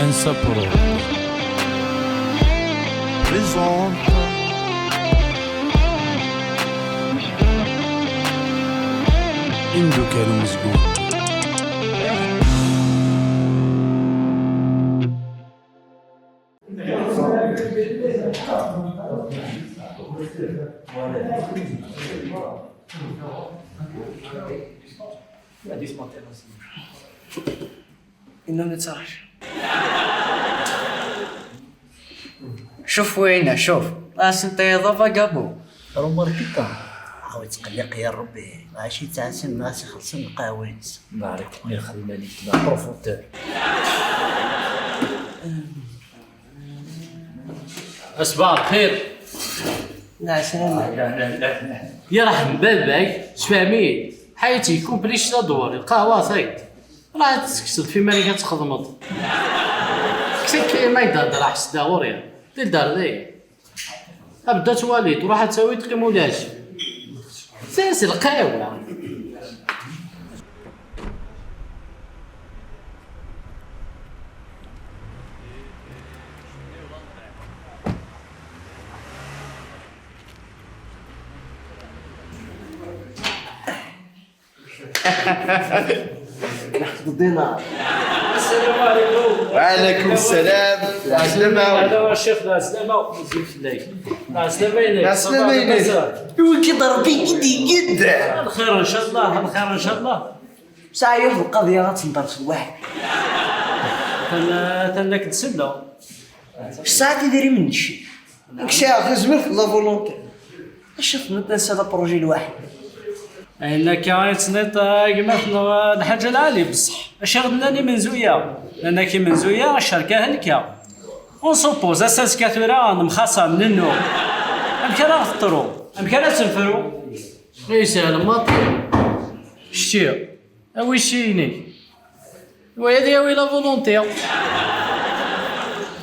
انسبرو بريزون اندو كانوا مزقون إنه نتصارش. شوف وينه شوف راس انتيضة فقابو رومر كيكا عاود تقلق يا ربي ماشي تاع الناس يخلصوا القاويس نارك مي خدمه ليك مع بروفوتور. أصبار خير. لا سلام. يا رحم باباك شفامي حياتي كومبليش تدور القهوة صيد راه تسكسد في مالك تخدمط كسك ما يدار حس داور يا دار ذي ابدا تواليت وراح تسوي تقيم ولاش ساس القهوة. الدينار. السلام عليكم. وعليكم السلام. السلامة. هذا الشيخ لا سلامة مزيد في الليل. لا سلامة إليك. لا سلامة إليك. وكي ضربي جدا. الخير إن شاء الله الخير إن شاء الله. ساعة في القضية غتنطر في الواحد. تنك تسلو. الساعة تديري من الشيء. كشاف زمرت لا فولونتي. شوف نتنسى هذا بروجي الواحد. إنك كمان تسنيت قيمتنا الحاجة العالية بصح اش غدناني من زويا لأن كي من زويا الشركة هلكا ونسوبوز أساس كثيرا مخاصة من النوم أمكان نفطرو أمكان تنفرو يسهل ماطي شتي أوي شيني وهذه أوي لا فولونتي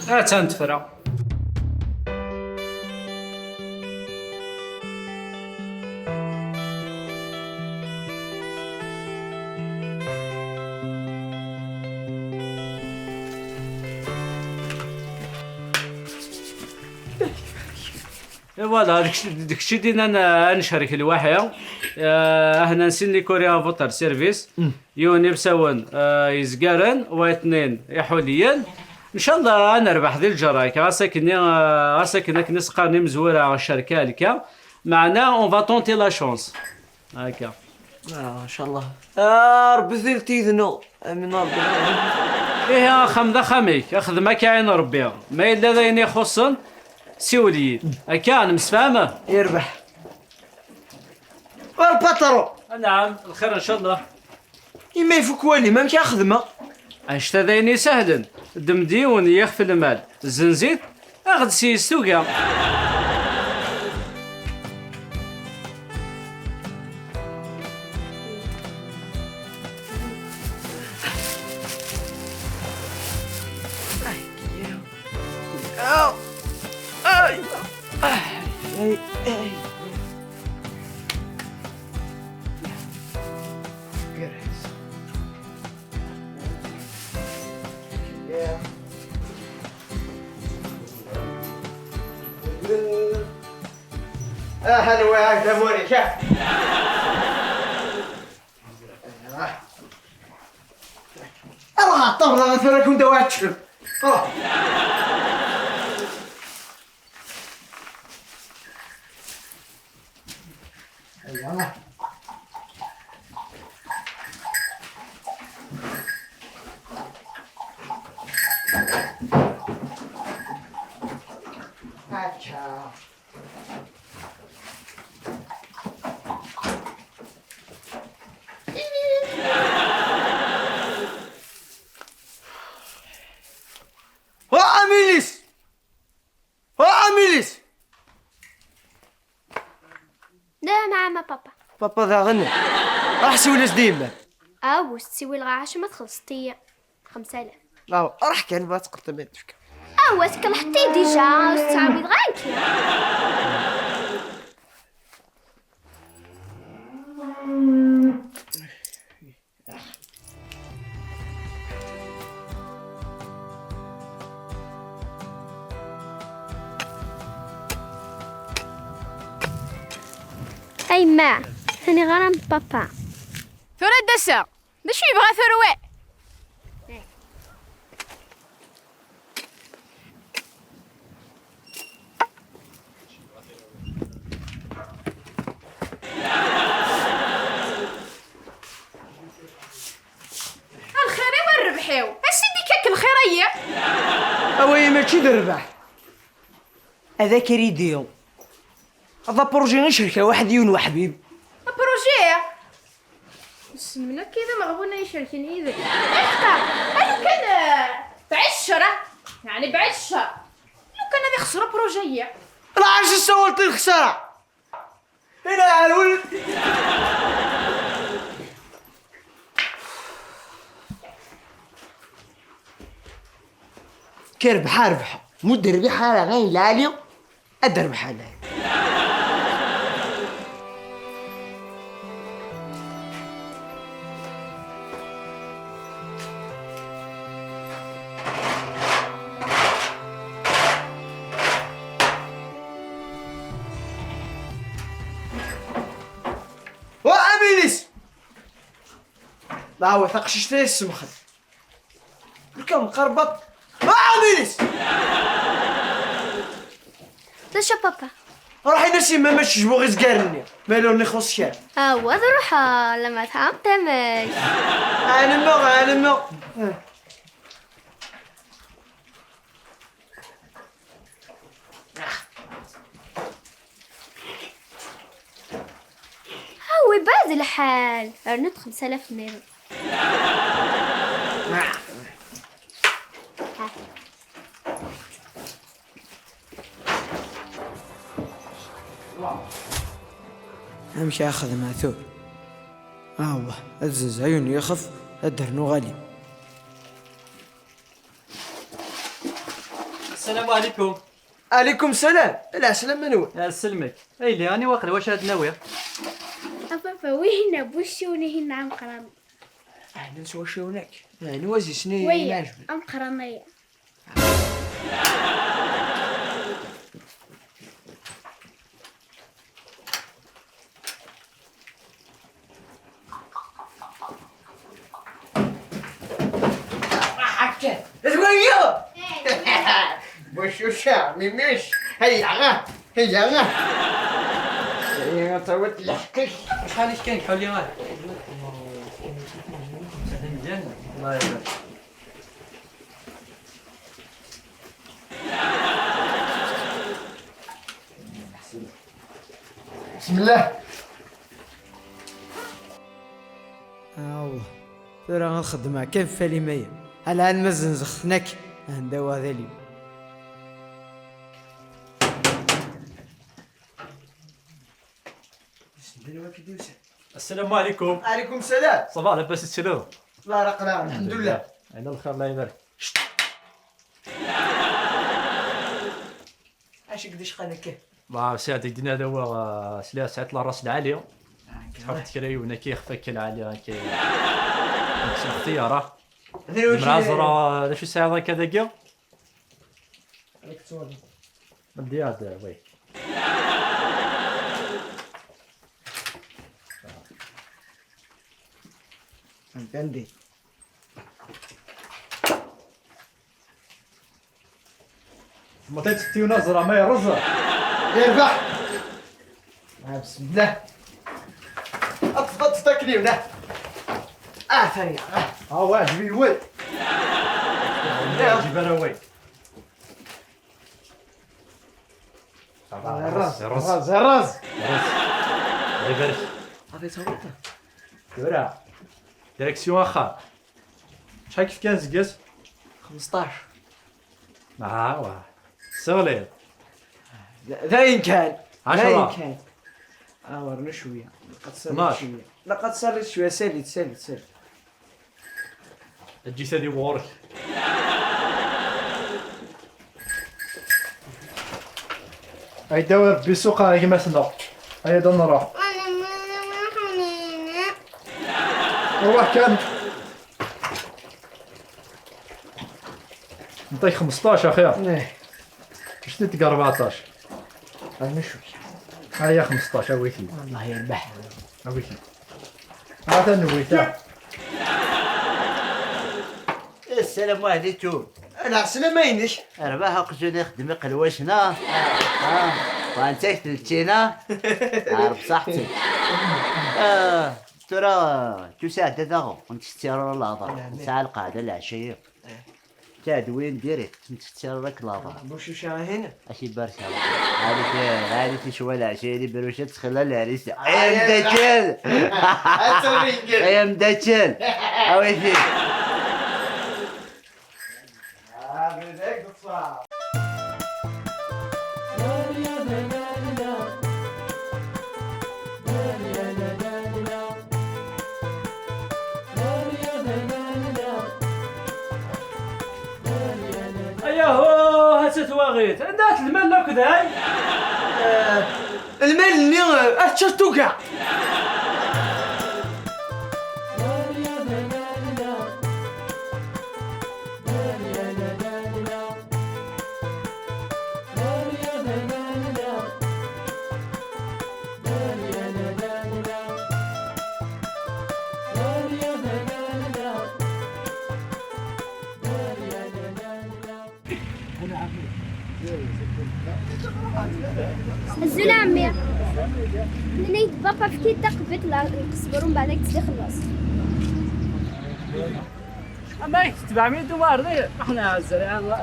تنتفرا. فوالا داكشي ديالنا انا نشارك الواحد هنا نسيني كوريا فوتر سيرفيس يوني بساون يزقارن واثنين يحوليا ان شاء الله انا نربح ديال الجرايك غاساكني كنسقاني مزوره على الشركه هلكا معنا اون فا طونتي لا شونس هكا ان شاء الله. ربي ذي تيذنو من ربي. ايه خمده خميك خدمه كاين ربي ما الا ذين يخصن سيولي هكا مسفامه يربح. والباترو. نعم الخير ان شاء الله. إما يفك والي ما مشي خدمة. اشتا ذيني سهلا دمديون يخفي المال الزنزيت اخذ سيستوكا. هلا وياك دافوري شاف. الله طبعا مثلا كنت واتشر. ايوه عميليس لا مع بابا. بابا ذا غنى راح سوي ديما. وش تسوي الغاش ما تخلصتي 5000. لا راح كان بات قرطبت فيك. واسك حطي ديجا تعاود غانك. أي ما ثاني غرام بابا. ثورة دسا باش يبغى ثروة. الخيري والربحيو اسيدي كاك الخيرية. اوي ماشي دربح، هذا كريديو، هذا بروجي غير شركه وحدي وحبيب. بروجيه بسم كذا مغبونة يشاركني إذا اختار أنا كان بعشرة يعني بعشرة لو كان هذا يخسر بروجية. راه عاش سولت الخساره هنا على الولد. كربحة ربحة مد ربحة على غير العالي أدربح على وأميليس لا هو ثقش اشتري السمخة كم قربط وأميليس ليش يا بابا؟ راح ينسي ما ماشي جبوغي زقارني مالو نخلص شاب. وضروح لما تعمت مش أنا مو هو بعد الحال ندخل سلف نيرو. امشي اخذ ماثور. والله ازز عيوني يخف الدرنو غالي. السلام عليكم. عليكم السلام. لا سلام منو؟ يا سلمك. اي لي راني واقل واش هاد ناوية؟ بابا وهنا بوشوني هنا عم قرن. اهلا نسوى شي هناك نوازي سنين ويا عم قرنية. زويو وشو شا ميميش هيا غا هيا غا هيا طوت لحكك شحال اش كاين حولي غالي؟ مزيان الله يبارك. بسم الله. والله ترى غنخدمها كيف فالي مية على نمزنزخ هناك نداو هذا اليوم. السلام عليكم. عليكم السلام. صباح لاباس تسلو؟ الله رقنا الحمد لله. عينا الخير الله يبارك. اش قداش قالك؟ ما ساعتك دينا هذا هو ساعات الراس العالية. تحط كرايونا كيخفى كالعالية كي اختيار المعزرة لا شو ساعة كذا كيا؟ عليك تولي. بدي هذا وي. عندي. ما تتي ونزرة ما يرزق. يربح. بسم الله. اطفط تكليمنا. ثانية. واجبي الولد. جيب انا وي. الراس. الله يبارك. هذه صورتها. دورا ديريكسيون اخا شحال كيف كان زكاس 15. واه سغلي ذاين كان 10. ذاين كان ورنا شويه لقد صارت 12. شويه لقد صارت شويه سالت الجيسة دي وورك هاي دوا بسوق كيما سنا هيا دو نروح روح كان نعطيك 15 اخي ايه باش تديك 14 رنا شويه هيا 15 اويتي الله يربح. اويتي هذا نويته. السلام عليكم. انا سلامينك. رباح قجوني نخدم قلواشنا. وانت تلتينا. عارف صحتي. ترى تساعد هذا ونتستير الهضر ساعة القعدة العشية. تادوين ديريكت نتستير لك الهضر. بوشوشة هنا. اشي برشا. عارف شوال العشية اللي بروشة تخلى العريسة. يا مدجل. يا مدجل. اويتي. اياهو هسه تواغيت عندها المال لك داي. المال اللي اشرتو كاع. الزول عمي ملي يتبقى في كي تقبت لا نقصبرو من بعد تسلي خلاص. اما يتبع مين دوار احنا الزريان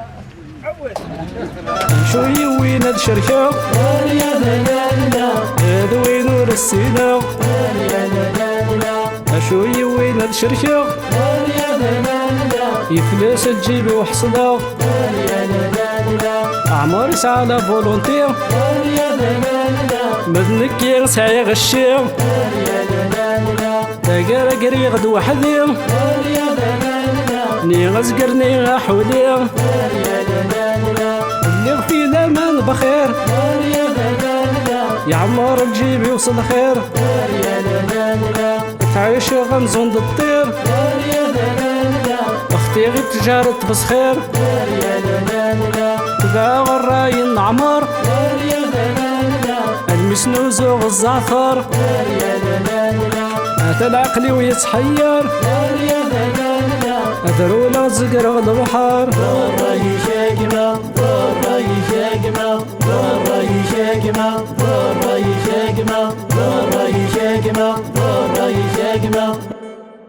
عود. شوي وين هاد الشركة هذا وين ور السينا شوي وين هاد الشركة يفلس الجيب وحصدها عمر يسعى لا فولونتير مذنك يغسى غشي تاقر قري غد وحدي ني غزقرني غاحولي اللي غفينا من بخير يعمر الجيب يوصل خير تعيش غمزون الطير اختي غير تجارة بسخير تبع غراي النعمر المسنوز والزعفر هذا العقل ويتحير أذرولا زقر غد البحر ضري شاقمة ضري شاقمة ضري شاقمة ضري شاقمة ضري شاقمة ضري شاقمة